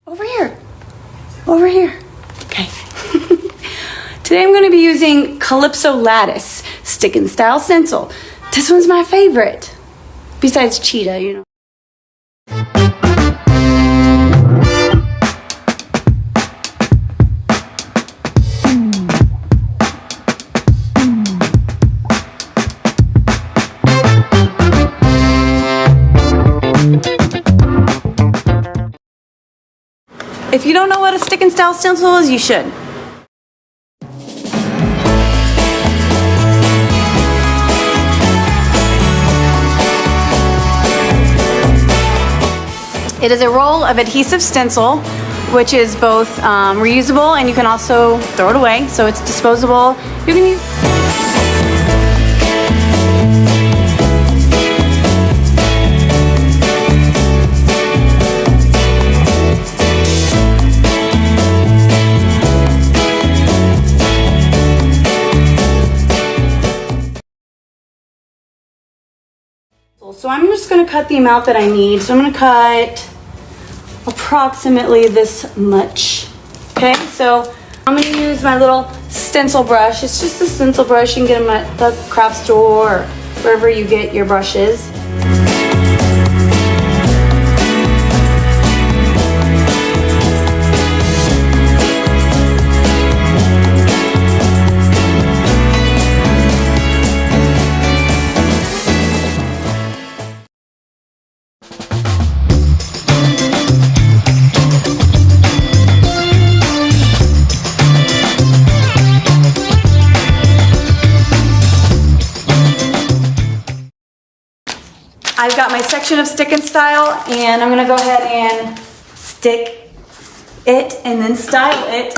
Over here. Over here. Okay. Today I'm going to be using Calypso Lattice Stick and Style Stencil. This one's my favorite. Besides Cheetah, you know. If you don't know what a stick and style stencil is, you should. It is a roll of adhesive stencil, which is both reusable and you can also throw it away, so it's disposable. You can use So I'm just going to cut the amount that I need. So I'm going to cut approximately this much. Okay, so I'm going to use my little stencil brush. It's just a stencil brush. You can get them at the craft store or wherever you get your brushes. I've got my section of stick and style, and I'm gonna go ahead and stick it and then style it